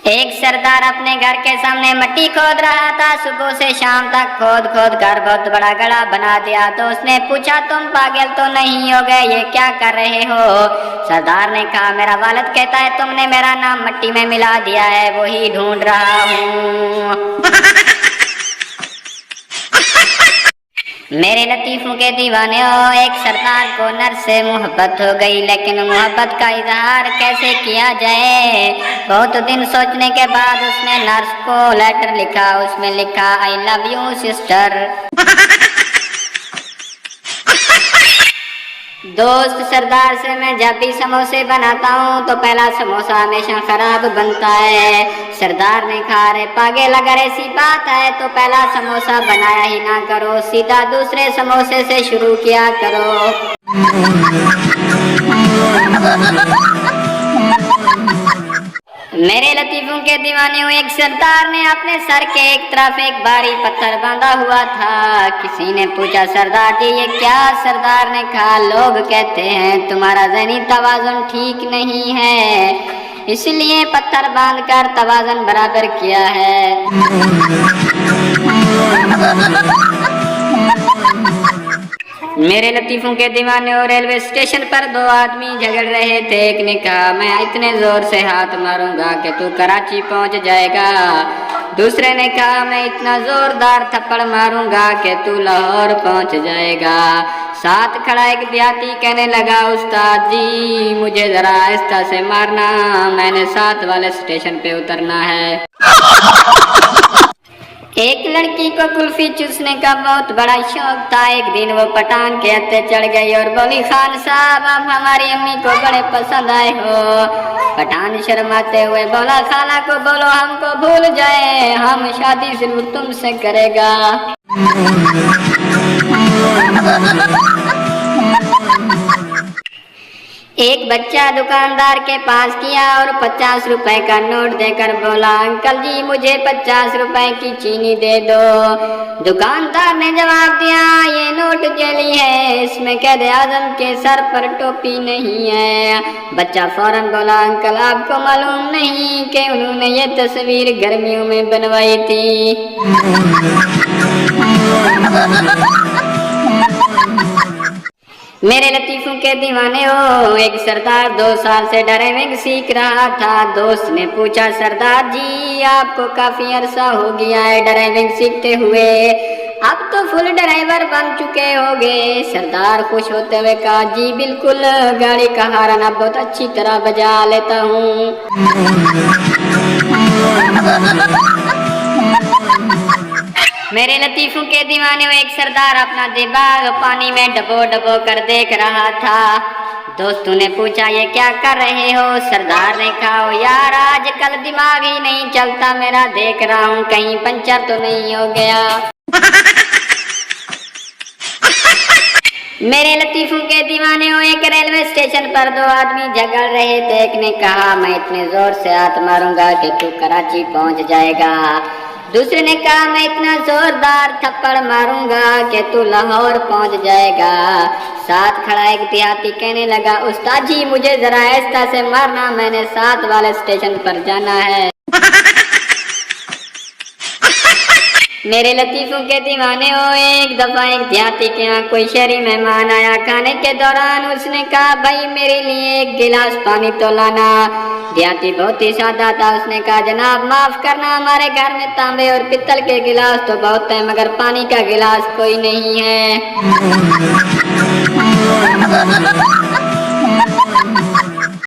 एक सरदार अपने घर के सामने मिट्टी खोद रहा था। सुबह से शाम तक खोद खोद कर बहुत बड़ा गड्ढा बना दिया। तो उसने पूछा, तुम पागल तो नहीं हो गए, ये क्या कर रहे हो? सरदार ने कहा, मेरा वालिद कहता है तुमने मेरा नाम मिट्टी में मिला दिया है, वही ढूंढ रहा हूँ। मेरे लतीफों के दीवाने हो, एक सरदार को नर्स से मोहब्बत हो गई, लेकिन मोहब्बत का इजहार कैसे किया जाए? बहुत दिन सोचने के बाद उसने नर्स को लेटर लिखा। उसमें लिखा, आई लव यू सिस्टर। दोस्त सरदार से मैं जब भी समोसे बनाता हूँ तो पहला समोसा हमेशा खराब बनता है। सरदार ने कहा, अरे पागल, अगर ऐसी बात है तो पहला समोसा बनाया ही ना करो, सीधा दूसरे समोसे से शुरू किया करो। मेरे लतीफों के दीवाने हुए, एक सरदार ने अपने सर के एक तरफ एक भारी पत्थर बांधा हुआ था। किसी ने पूछा, सरदार जी ये क्या? सरदार ने कहा, लोग कहते हैं तुम्हारा ज़हनी तवाज़ुन ठीक नहीं है, इसलिए पत्थर बांधकर तवाज़ुन बराबर किया है। मेरे लतीफों के दीवाने और रेलवे स्टेशन पर दो आदमी झगड़ रहे थे। एक ने कहा, मैं इतने जोर से हाथ मारूंगा कि तू कराची पहुंच जाएगा। दूसरे ने कहा, मैं इतना जोरदार थप्पड़ मारूंगा कि तू लाहौर पहुंच जाएगा। साथ खड़ा एक देहाती कहने लगा, उस्ताद जी मुझे जरा आहिस्ता से मारना, मैंने साथ वाले स्टेशन पे उतरना है। एक लड़की को कुल्फी चूसने का बहुत बड़ा शौक था। एक दिन वो पठान के हत्थे चढ़ गई और बोली, खान साहब आप हमारी अम्मी को बड़े पसंद आए हो। पठान शर्माते हुए बोला, खाला को बोलो हमको भूल जाए, हम शादी सिर्फ तुमसे करेगा। एक बच्चा दुकानदार के पास किया और 50 रुपए का नोट देकर बोला, अंकल जी मुझे 50 रुपए की चीनी दे दो। दुकानदार ने जवाब दिया, ये नोट जेली है, इसमें कैद आजम के सर पर टोपी नहीं है। बच्चा फौरन बोला, अंकल आपको मालूम नहीं कि उन्होंने ये तस्वीर गर्मियों में बनवाई थी। मेरे लतीफों के दीवाने हो, एक सरदार 2 साल से ड्राइविंग सीख रहा था। दोस्त ने पूछा, सरदार जी आपको काफी अरसा हो गया है ड्राइविंग सीखते हुए, अब तो फुल ड्राइवर बन चुके होगे। सरदार खुश होते हुए कहा, जी बिल्कुल, गाड़ी का हॉर्न अब बहुत अच्छी तरह बजा लेता हूँ। मेरे लतीफों के दीवाने में एक सरदार अपना दिमाग पानी में डबो डबो कर देख रहा था। दोस्तों ने पूछा, ये क्या कर रहे हो? सरदार ने कहा, यार आजकल दिमाग ही नहीं चलता मेरा, देख रहा हूँ कहीं पंचर तो नहीं हो गया। मेरे लतीफों के दीवाने हो, एक रेलवे स्टेशन पर 2 आदमी झगड़ रहे थे। एक ने कहा, मैं इतने जोर से हाथ मारूंगा कि तू कराची पहुंच जाएगा। दूसरे ने कहा, मैं इतना जोरदार थप्पड़ मारूंगा कि तू लाहौर पहुंच जाएगा। साथ खड़ा एक देहाती कहने लगा, उस्ताद जी मुझे जरा आहिस्ता से मारना, मैंने साथ वाले स्टेशन पर जाना है। मेरे लतीफों के दीवाने हो, एक दफा एक देहाती के यहाँ कोई शहरी मेहमान आया। खाने के दौरान उसने कहा, भाई मेरे लिए एक गिलास पानी तो लाना। देहाती बहुत ही सादा था, उसने कहा, जनाब माफ करना, हमारे घर में तांबे और पित्तल के गिलास तो बहुत है, मगर पानी का गिलास कोई नहीं है।